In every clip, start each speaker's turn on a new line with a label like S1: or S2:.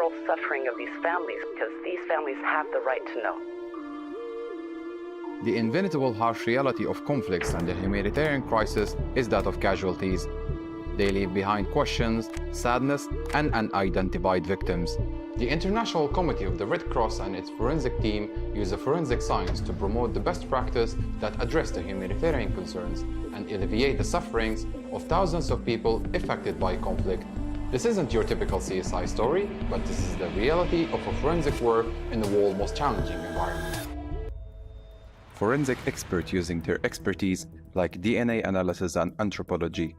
S1: moral suffering of these families, because these families have the right to know.
S2: The inevitable harsh reality of conflicts and the humanitarian crisis is that of casualties. They leave behind questions, sadness, and unidentified victims. The International Committee of the Red Cross and its forensic team use forensic science to promote the best practice that address the humanitarian concerns and alleviate the sufferings of thousands of people affected by conflict. This isn't your typical CSI story, but this is the reality of a forensic work in the world's most challenging environment. Forensic experts using their expertise like DNA analysis and anthropology.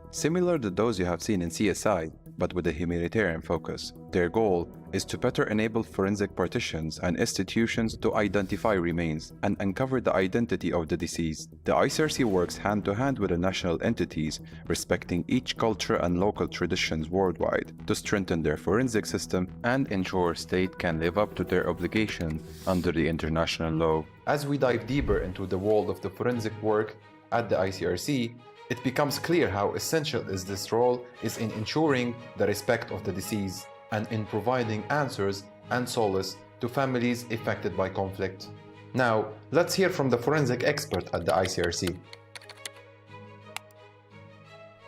S2: Similar to those you have seen in CSI, but with a humanitarian focus. Their goal is to better enable forensic partitions and institutions to identify remains and uncover the identity of the deceased. The ICRC works hand-to-hand with the national entities, respecting each culture and local traditions worldwide, to strengthen their forensic system and ensure state can live up to their obligation under the international law. As we dive deeper into the world of the forensic work at the ICRC, it becomes clear how essential this role is in ensuring the respect of the deceased and in providing answers and solace to families affected by conflict. Now, let's hear from the forensic expert at the ICRC.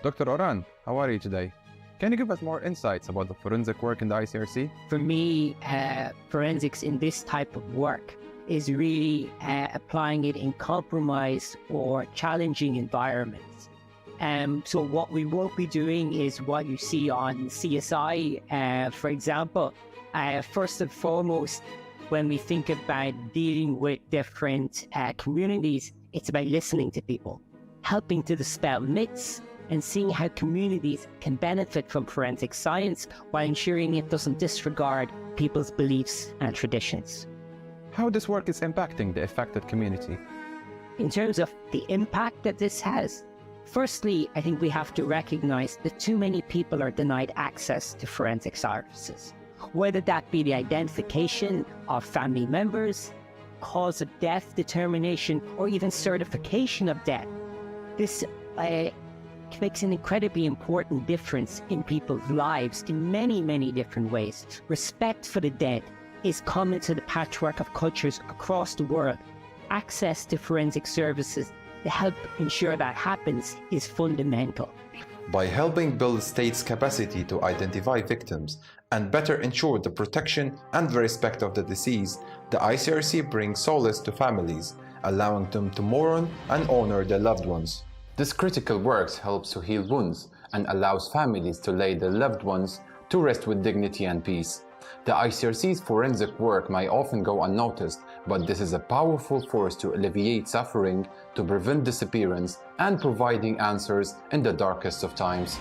S2: Dr. Oran, how are you today? Can you give us more insights about the forensic work in the ICRC?
S3: For me, forensics in this type of work is really applying it in compromised or challenging environments. So what we won't be doing is what you see on CSI, for example. First and foremost, when we think about dealing with different communities, it's about listening to people, helping to dispel myths, and seeing how communities can benefit from forensic science while ensuring it doesn't disregard people's beliefs and traditions.
S2: How this work is impacting the affected community?
S3: In terms of the impact that this has, firstly, I think we have to recognize that too many people are denied access to forensic services, whether that be the identification of family members, cause of death determination, or even certification of death. This makes an incredibly important difference in people's lives in many, many different ways. Respect for the dead is common to the patchwork of cultures across the world. Access to forensic services to help ensure that happens is fundamental.
S4: By helping build states' capacity to identify victims and better ensure the protection and the respect of the deceased, the ICRC brings solace to families, allowing them to mourn and honor their loved ones. This critical work helps to heal wounds and allows families to lay their loved ones to rest with dignity and peace. The ICRC's forensic work may often go unnoticed, but this is a powerful force to alleviate suffering, to prevent disappearance, and providing answers in the darkest of times.